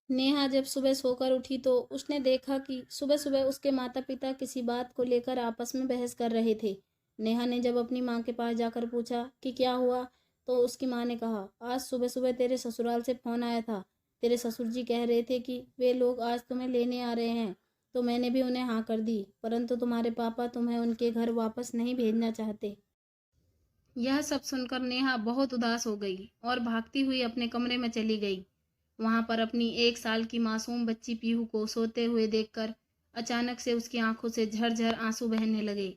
नेहा जब सुबह सोकर उठी तो उसने देखा कि सुबह सुबह उसके माता पिता किसी बात को लेकर आपस में बहस कर रहे थे। नेहा ने जब अपनी माँ के पास जाकर पूछा कि क्या हुआ, तो उसकी माँ ने कहा, आज सुबह सुबह तेरे ससुराल से फोन आया था। तेरे ससुर जी कह रहे थे कि वे लोग आज तुम्हें लेने आ रहे हैं, तो मैंने भी उन्हें हाँ कर दी, परंतु तुम्हारे पापा तुम्हें उनके घर वापस नहीं भेजना चाहते। यह सब सुनकर नेहा बहुत उदास हो गई और भागती हुई अपने कमरे में चली गई। वहां पर अपनी 1 साल की मासूम बच्ची पीहू को सोते हुए देखकर अचानक से उसकी आंखों से झरझर आंसू बहने लगे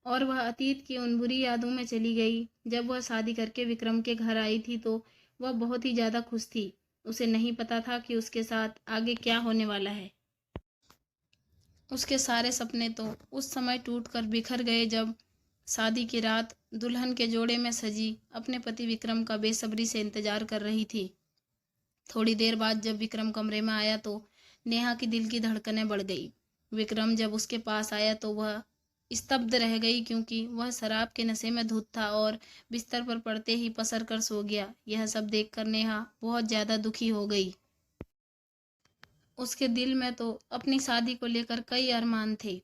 और वह अतीत की उन बुरी यादों में चली गई। जब वह शादी करके विक्रम के घर आई थी तो वह बहुत ही ज्यादा खुश थी। उसे नहीं पता था कि उसके साथ आगे क्या होने वाला है। उसके सारे सपने तो उस समय टूटकर बिखर गए जब शादी की रात दुल्हन के जोड़े में सजी अपने पति विक्रम का बेसब्री से इंतजार कर रही थी। थोड़ी देर बाद जब विक्रम कमरे में आया तो नेहा की दिल की धड़कनें बढ़ गई। विक्रम जब उसके पास आया तो वह स्तब्ध रह गई, क्योंकि वह शराब के नशे में धुत था और बिस्तर पर पड़ते ही पसर कर सो गया। यह सब देखकर नेहा बहुत ज्यादा दुखी हो गई। उसके दिल में तो अपनी शादी को लेकर कई अरमान थे,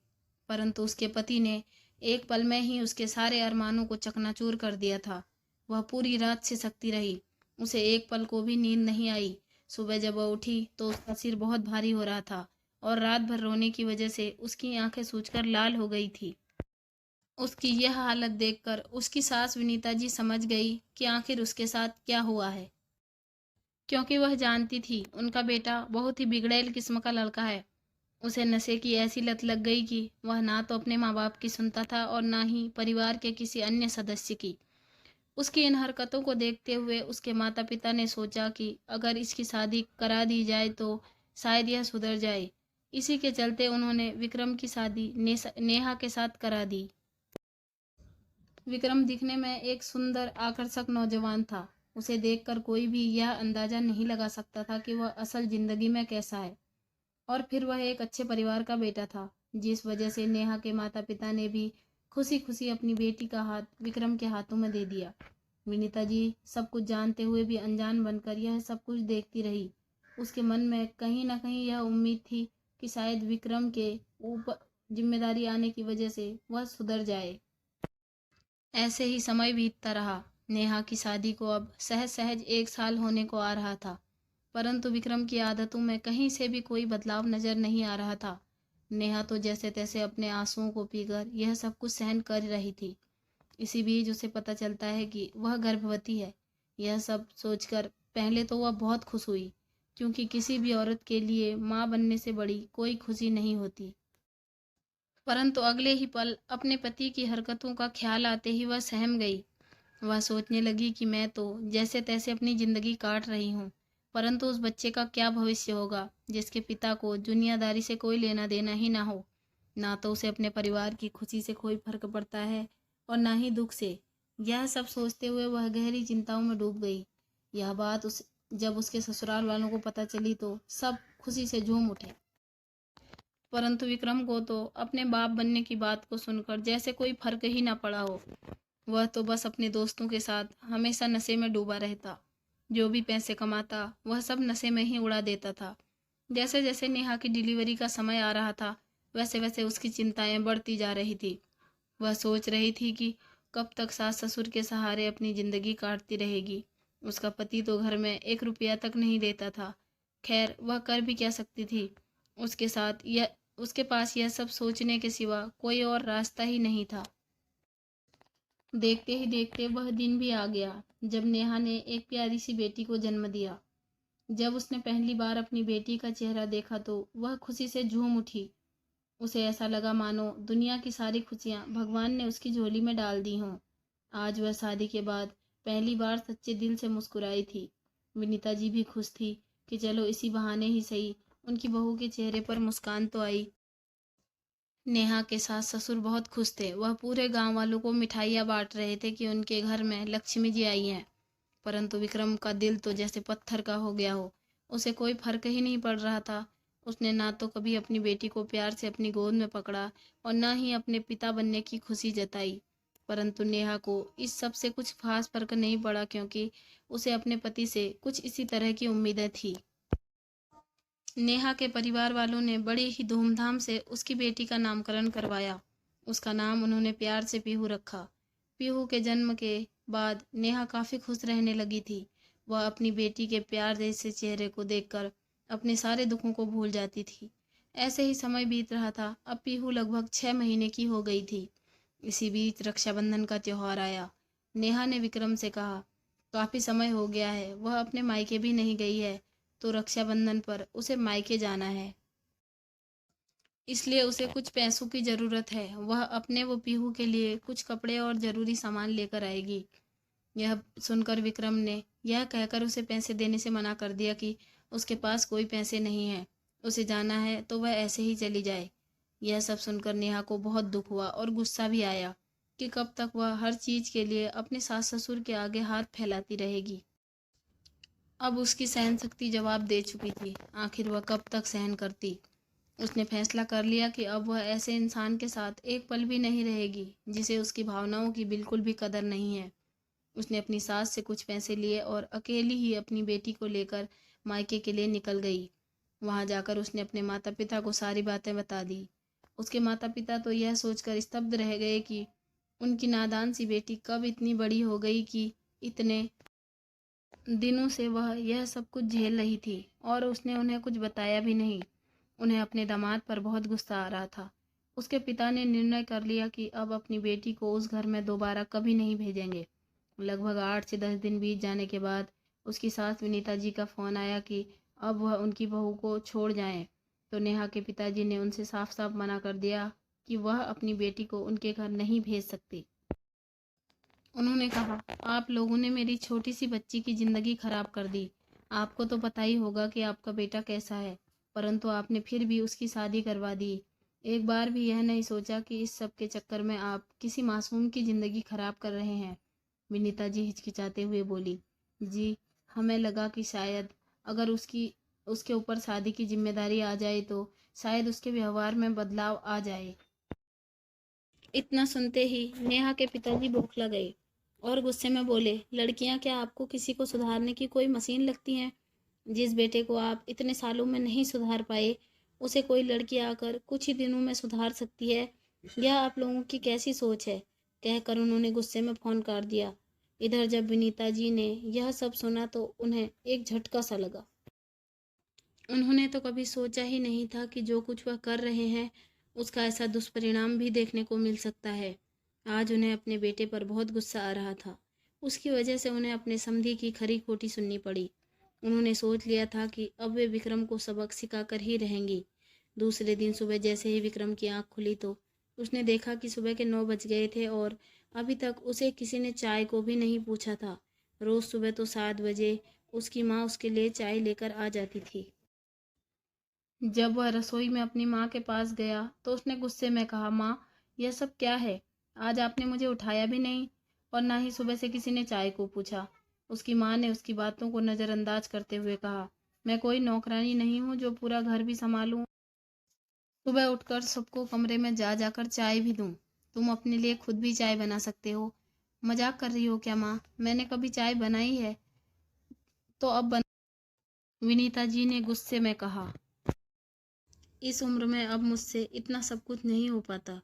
परंतु उसके पति ने एक पल में ही उसके सारे अरमानों को चकनाचूर कर दिया था। वह पूरी रात सिसकती रही, उसे एक पल को भी नींद नहीं आई। सुबह जब वह उठी तो उसका सिर बहुत भारी हो रहा था और रात भर रोने की वजह से उसकी आंखें सूजकर लाल हो गई थी। उसकी यह हालत देखकर उसकी सास विनीता जी समझ गई कि आखिर उसके साथ क्या हुआ है, क्योंकि वह जानती थी उनका बेटा बहुत ही बिगड़ैल किस्म का लड़का है। उसे नशे की ऐसी लत लग गई कि वह ना तो अपने माँ बाप की सुनता था और ना ही परिवार के किसी अन्य सदस्य की। उसकी इन हरकतों को देखते हुए उसके माता पिता ने सोचा कि अगर इसकी शादी करा दी जाए तो शायद यह सुधर जाए। इसी के चलते उन्होंने विक्रम की शादी नेहा के साथ करा दी। विक्रम दिखने में एक सुंदर आकर्षक नौजवान था। उसे देखकर कोई भी यह अंदाजा नहीं लगा सकता था कि वह असल जिंदगी में कैसा है। और फिर वह एक अच्छे परिवार का बेटा था, जिस वजह से नेहा के माता पिता ने भी खुशी खुशी अपनी बेटी का हाथ विक्रम के हाथों में दे दिया। विनीता जी सब कुछ जानते हुए भी अनजान बनकर यह सब कुछ देखती रही। उसके मन में कहीं ना कहीं यह उम्मीद थी कि शायद विक्रम के ऊपर जिम्मेदारी आने की वजह से वह सुधर जाए। ऐसे ही समय बीतता रहा। नेहा की शादी को अब सहज सहज 1 साल होने को आ रहा था, परंतु विक्रम की आदतों में कहीं से भी कोई बदलाव नजर नहीं आ रहा था। नेहा तो जैसे तैसे अपने आंसुओं को पीकर यह सब कुछ सहन कर रही थी। इसी बीच उसे पता चलता है कि वह गर्भवती है। यह सब सोचकर पहले तो वह बहुत खुश हुई, क्योंकि किसी भी औरत के लिए माँ बनने से बड़ी कोई खुशी नहीं होती। परंतु अगले ही पल अपने पति की हरकतों का ख्याल आते ही वह सहम गई। वह सोचने लगी कि मैं तो जैसे तैसे अपनी जिंदगी काट रही हूँ, परंतु उस बच्चे का क्या भविष्य होगा जिसके पिता को दुनियादारी से कोई लेना देना ही ना हो। ना तो उसे अपने परिवार की खुशी से कोई फर्क पड़ता है और ना ही दुख से। यह सब सोचते हुए वह गहरी चिंताओं में डूब गई। यह बात जब उसके ससुराल वालों को पता चली तो सब खुशी से झूम उठे, परंतु विक्रम को तो अपने बाप बनने की बात को सुनकर जैसे कोई फर्क ही ना पड़ा हो। वह तो बस अपने दोस्तों के साथ हमेशा नशे में डूबा रहता। जो भी पैसे कमाता वह सब नशे में ही उड़ा देता था। जैसे जैसे नेहा की डिलीवरी का समय आ रहा था, वैसे वैसे उसकी चिंताएं बढ़ती जा रही थी। वह सोच रही थी कि कब तक सास ससुर के सहारे अपनी जिंदगी काटती रहेगी। उसका पति तो घर में 1 रुपया तक नहीं देता था। खैर वह कर भी क्या सकती थी। उसके साथ यह उसके पास यह सब सोचने के सिवा कोई और रास्ता ही नहीं था। देखते ही देखते वह दिन भी आ गया जब नेहा ने एक प्यारी सी बेटी को जन्म दिया। जब उसने पहली बार अपनी बेटी का चेहरा देखा तो वह खुशी से झूम उठी। उसे ऐसा लगा मानो दुनिया की सारी खुशियां भगवान ने उसकी झोली में डाल दी हों। आज वह शादी के बाद पहली बार सच्चे दिल से मुस्कुराई थी। विनीता जी भी खुश थी कि चलो इसी बहाने ही सही उनकी बहू के चेहरे पर मुस्कान तो आई। नेहा के सास ससुर बहुत खुश थे। वह पूरे गांव वालों को मिठाइयाँ बांट रहे थे कि उनके घर में लक्ष्मी जी आई हैं। परंतु विक्रम का दिल तो जैसे पत्थर का हो गया हो। उसे कोई फर्क ही नहीं पड़ रहा था। उसने ना तो कभी अपनी बेटी को प्यार से अपनी गोद में पकड़ा और ना ही अपने पिता बनने की खुशी जताई। परंतु नेहा को इस सब से कुछ खास फर्क नहीं पड़ा, क्योंकि उसे अपने पति से कुछ इसी तरह की उम्मीदें थी। नेहा के परिवार वालों ने बड़ी ही धूमधाम से उसकी बेटी का नामकरण करवाया। उसका नाम उन्होंने प्यार से पीहू रखा। पीहू के जन्म के बाद नेहा काफ़ी खुश रहने लगी थी। वह अपनी बेटी के प्यार जैसे चेहरे को देखकर अपने सारे दुखों को भूल जाती थी। ऐसे ही समय बीत रहा था। अब पीहू लगभग 6 महीने की हो गई थी। इसी बीच रक्षाबंधन का त्योहार आया। नेहा ने विक्रम से कहा, काफ़ी समय हो गया है, वह अपने मायके भी नहीं गई है, तो रक्षाबंधन पर उसे मायके जाना है, इसलिए उसे कुछ पैसों की ज़रूरत है। वह अपने व पीहू के लिए कुछ कपड़े और ज़रूरी सामान लेकर आएगी। यह सुनकर विक्रम ने यह कहकर उसे पैसे देने से मना कर दिया कि उसके पास कोई पैसे नहीं है, उसे जाना है तो वह ऐसे ही चली जाए। यह सब सुनकर नेहा को बहुत दुख हुआ और गुस्सा भी आया कि कब तक वह हर चीज़ के लिए अपने सास ससुर के आगे हाथ फैलाती रहेगी। अब उसकी सहन शक्ति जवाब दे चुकी थी। आखिर वह कब तक सहन करती। उसने फैसला कर लिया कि अब वह ऐसे इंसान के साथ एक पल भी नहीं रहेगी जिसे उसकी भावनाओं की बिल्कुल भी कदर नहीं है। उसने अपनी सास से कुछ पैसे लिए और अकेली ही अपनी बेटी को लेकर मायके के लिए निकल गई। वहां जाकर उसने अपने माता पिता को सारी बातें बता दी। उसके माता पिता तो यह सोचकर स्तब्ध रह गए कि उनकी नादान सी बेटी कब इतनी बड़ी हो गई कि इतने दिनों से वह यह सब कुछ झेल रही थी और उसने उन्हें कुछ बताया भी नहीं। उन्हें अपने दामाद पर बहुत गुस्सा आ रहा था। उसके पिता ने निर्णय कर लिया कि अब अपनी बेटी को उस घर में दोबारा कभी नहीं भेजेंगे। लगभग 8 से 10 दिन बीत जाने के बाद उसकी सास विनीता जी का फ़ोन आया कि अब वह उनकी बहू को छोड़ जाएं। तो नेहा के पिताजी ने उनसे साफ साफ मना कर दिया कि वह अपनी बेटी को उनके घर नहीं भेज सकती। उन्होंने कहा, आप लोगों ने मेरी छोटी सी बच्ची की ज़िंदगी खराब कर दी। आपको तो पता ही होगा कि आपका बेटा कैसा है, परंतु आपने फिर भी उसकी शादी करवा दी। एक बार भी यह नहीं सोचा कि इस सब के चक्कर में आप किसी मासूम की ज़िंदगी खराब कर रहे हैं। विनीता जी हिचकिचाते हुए बोली, जी, हमें लगा कि शायद अगर उसके ऊपर शादी की जिम्मेदारी आ जाए तो शायद उसके व्यवहार में बदलाव आ जाए। इतना सुनते ही नेहा के पिताजी बौखला गए और गुस्से में बोले, लड़कियां क्या आपको किसी को सुधारने की कोई मशीन लगती हैं? जिस बेटे को आप इतने सालों में नहीं सुधार पाए, उसे कोई लड़की आकर कुछ ही दिनों में सुधार सकती है। यह आप लोगों की कैसी सोच है? कहकर उन्होंने गुस्से में फोन काट दिया। इधर जब विनीता जी ने यह सब सुना तो उन्हें एक झटका सा लगा। उन्होंने तो कभी सोचा ही नहीं था कि जो कुछ वह कर रहे हैं उसका ऐसा दुष्परिणाम भी देखने को मिल सकता है। आज उन्हें अपने बेटे पर बहुत गुस्सा आ रहा था। उसकी वजह से उन्हें अपने समधी की खरी खोटी सुननी पड़ी। उन्होंने सोच लिया था कि अब वे विक्रम को सबक सिखाकर ही रहेंगी। दूसरे दिन सुबह जैसे ही विक्रम की आंख खुली तो उसने देखा कि सुबह के 9 बज गए थे और अभी तक उसे किसी ने चाय को भी नहीं पूछा था। रोज सुबह तो 7 बजे उसकी माँ उसके लिए चाय लेकर आ जाती थी। जब वह रसोई में अपनी माँ के पास गया तो उसने गुस्से में कहा, माँ, यह सब क्या है? आज आपने मुझे उठाया भी नहीं और ना ही सुबह से किसी ने चाय को पूछा। उसकी माँ ने उसकी बातों को नज़रअंदाज करते हुए कहा, मैं कोई नौकरानी नहीं हूँ जो पूरा घर भी संभालूं, सुबह उठकर सबको कमरे में जा जाकर चाय भी दूं। तुम अपने लिए खुद भी चाय बना सकते हो। मजाक कर रही हो क्या माँ? मैंने कभी चाय बनाई है तो अब विनीता जी ने गुस्से में कहा, इस उम्र में अब मुझसे इतना सब कुछ नहीं हो पाता।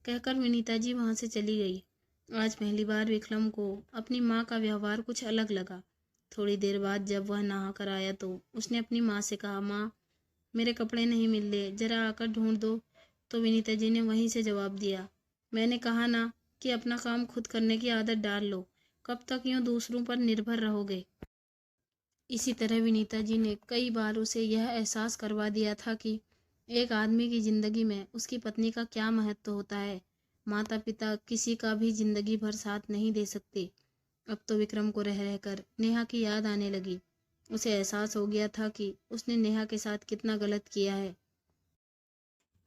कहकर विनीता जी वहां से चली गई। आज पहली बार विक्रम को अपनी माँ का व्यवहार कुछ अलग लगा। थोड़ी देर बाद जब वह नहा कर आया तो उसने अपनी माँ से कहा, माँ, मेरे कपड़े नहीं मिल रहे, जरा आकर ढूंढ दो। तो विनीता जी ने वहीं से जवाब दिया, मैंने कहा ना कि अपना काम खुद करने की आदत डाल लो। कब तक यूं दूसरों पर निर्भर रहोगे? इसी तरह विनीता जी ने कई बार उसे यह एहसास करवा दिया था कि एक आदमी की जिंदगी में उसकी पत्नी का क्या महत्व होता है। माता पिता किसी का भी जिंदगी भर साथ नहीं दे सकते। अब तो विक्रम को रह रहकर नेहा की याद आने लगी। उसे एहसास हो गया था कि उसने नेहा के साथ कितना गलत किया है।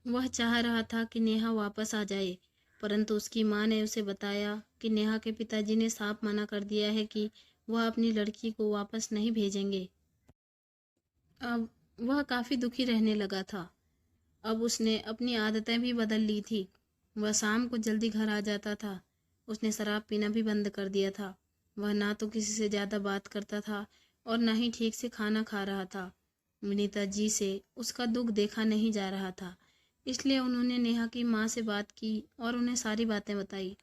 वह चाह रहा था कि नेहा वापस आ जाए, परंतु उसकी माँ ने उसे बताया कि नेहा के पिताजी ने साफ मना कर दिया है कि वह अपनी लड़की को वापस नहीं भेजेंगे। अब वह काफ़ी दुखी रहने लगा था। अब उसने अपनी आदतें भी बदल ली थी। वह शाम को जल्दी घर आ जाता था। उसने शराब पीना भी बंद कर दिया था। वह ना तो किसी से ज़्यादा बात करता था और ना ही ठीक से खाना खा रहा था। विनीता जी से उसका दुख देखा नहीं जा रहा था, इसलिए उन्होंने नेहा की माँ से बात की और उन्हें सारी बातें बताई।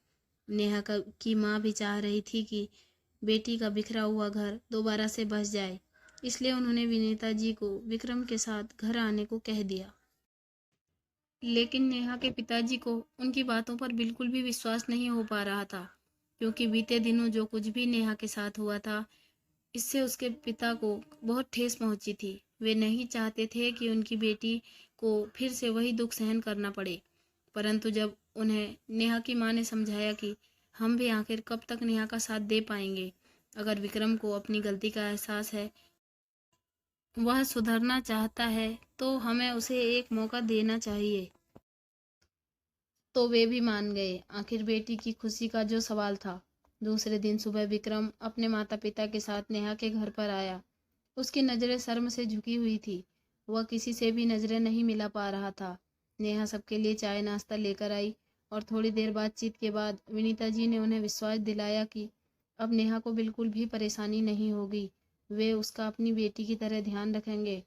नेहा की माँ भी चाह रही थी कि बेटी का बिखरा हुआ घर दोबारा से बस जाए, इसलिए उन्होंने विनीता जी को विक्रम के साथ घर आने को कह दिया। लेकिन नेहा के पिताजी को उनकी बातों पर बिल्कुल भी विश्वास नहीं हो पा रहा था, क्योंकि बीते दिनों जो कुछ भी नेहा के साथ हुआ था, इससे उसके पिता को बहुत ठेस पहुंची थी। वे नहीं चाहते थे कि उनकी बेटी को फिर से वही दुख सहन करना पड़े, परंतु जब उन्हें नेहा की मां ने समझाया कि हम भी आखिर कब तक नेहा का साथ दे पाएंगे, अगर विक्रम को अपनी गलती का एहसास है, वह सुधरना चाहता है, तो हमें उसे एक मौका देना चाहिए, तो वे भी मान गए। आखिर बेटी की खुशी का जो सवाल था। दूसरे दिन सुबह विक्रम अपने माता पिता के साथ नेहा के घर पर आया। उसकी नज़रें शर्म से झुकी हुई थी। वह किसी से भी नज़रें नहीं मिला पा रहा था। नेहा सबके लिए चाय नाश्ता लेकर आई और थोड़ी देर बातचीत के बाद विनीता जी ने उन्हें विश्वास दिलाया कि अब नेहा को बिल्कुल भी परेशानी नहीं होगी। वे उसका अपनी बेटी की तरह ध्यान रखेंगे।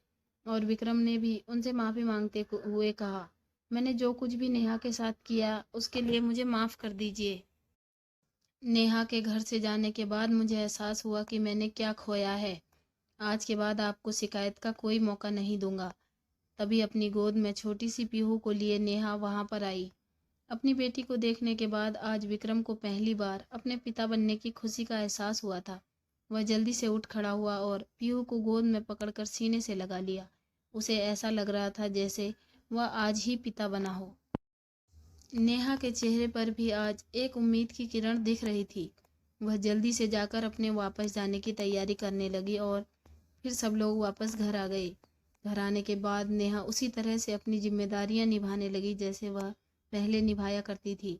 और विक्रम ने भी उनसे माफ़ी मांगते हुए कहा, मैंने जो कुछ भी नेहा के साथ किया उसके लिए मुझे माफ़ कर दीजिए। नेहा के घर से जाने के बाद मुझे एहसास हुआ कि मैंने क्या खोया है। आज के बाद आपको शिकायत का कोई मौका नहीं दूंगा। तभी अपनी गोद में छोटी सी पीहू को लिए नेहा वहां पर आई। अपनी बेटी को देखने के बाद आज विक्रम को पहली बार अपने पिता बनने की खुशी का एहसास हुआ था। वह जल्दी से उठ खड़ा हुआ और पीहू को गोद में पकड़कर सीने से लगा लिया। उसे ऐसा लग रहा था जैसे वह आज ही पिता बना हो। नेहा के चेहरे पर भी आज एक उम्मीद की किरण दिख रही थी। वह जल्दी से जाकर अपने वापस जाने की तैयारी करने लगी और फिर सब लोग वापस घर आ गए। घर आने के बाद नेहा उसी तरह से अपनी जिम्मेदारियां निभाने लगी जैसे वह पहले निभाया करती थी।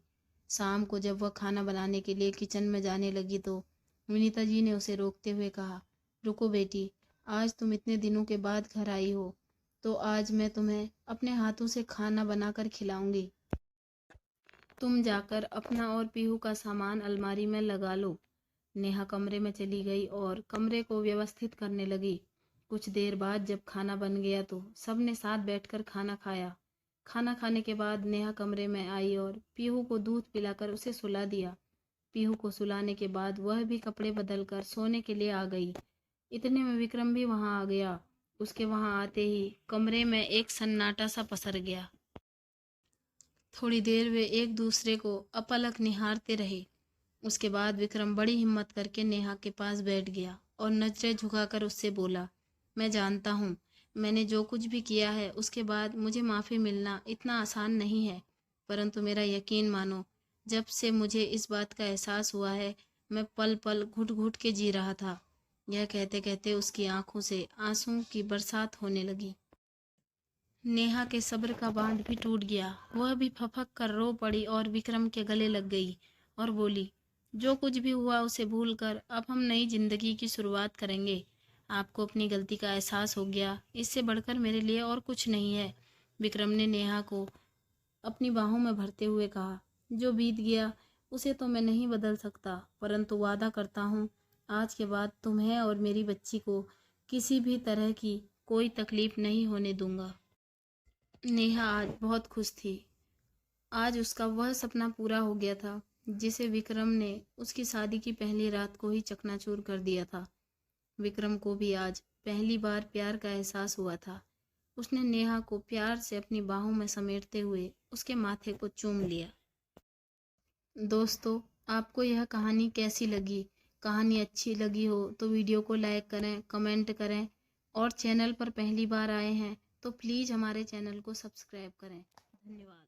शाम को जब वह खाना बनाने के लिए किचन में जाने लगी तो विनीता जी ने उसे रोकते हुए कहा, रुको बेटी, आज तुम इतने दिनों के बाद घर आई हो, तो आज मैं तुम्हें अपने हाथों से खाना बनाकर खिलाऊंगी। तुम जाकर अपना और पीहू का सामान अलमारी में लगा लो। नेहा कमरे में चली गई और कमरे को व्यवस्थित करने लगी। कुछ देर बाद जब खाना बन गया तो सबने साथ बैठकर खाना खाया। खाना खाने के बाद नेहा कमरे में आई और पीहू को दूध पिलाकर उसे सुला दिया। पीहू को सुलाने के बाद वह भी कपड़े बदलकर सोने के लिए आ गई। इतने में विक्रम भी वहां आ गया। उसके वहां आते ही कमरे में एक सन्नाटा सा पसर गया। थोड़ी देर वे एक दूसरे को अपलक निहारते रहे। उसके बाद विक्रम बड़ी हिम्मत करके नेहा के पास बैठ गया और नजरें झुकाकर उससे बोला, मैं जानता हूँ मैंने जो कुछ भी किया है उसके बाद मुझे माफ़ी मिलना इतना आसान नहीं है, परंतु मेरा यकीन मानो, जब से मुझे इस बात का एहसास हुआ है मैं पल पल घुट घुट के जी रहा था। यह कहते कहते उसकी आंखों से आंसुओं की बरसात होने लगी। नेहा के सब्र का बांध भी टूट गया। वह भी फपक कर रो पड़ी और विक्रम के गले लग गई और बोली, जो कुछ भी हुआ उसे भूलकर अब हम नई जिंदगी की शुरुआत करेंगे। आपको अपनी गलती का एहसास हो गया, इससे बढ़कर मेरे लिए और कुछ नहीं है। विक्रम ने नेहा को अपनी बाहों में भरते हुए कहा, जो बीत गया उसे तो मैं नहीं बदल सकता, परंतु वादा करता हूँ आज के बाद तुम्हें और मेरी बच्ची को किसी भी तरह की कोई तकलीफ नहीं होने दूंगा। नेहा आज बहुत खुश थी। आज उसका वह सपना पूरा हो गया था जिसे विक्रम ने उसकी शादी की पहली रात को ही चकनाचूर कर दिया था। विक्रम को भी आज पहली बार प्यार का एहसास हुआ था। उसने नेहा को प्यार से अपनी बाहों में समेटते हुए उसके माथे को चूम लिया। दोस्तों, आपको यह कहानी कैसी लगी? कहानी अच्छी लगी हो तो वीडियो को लाइक करें, कमेंट करें और चैनल पर पहली बार आए हैं तो प्लीज़ हमारे चैनल को सब्सक्राइब करें। धन्यवाद।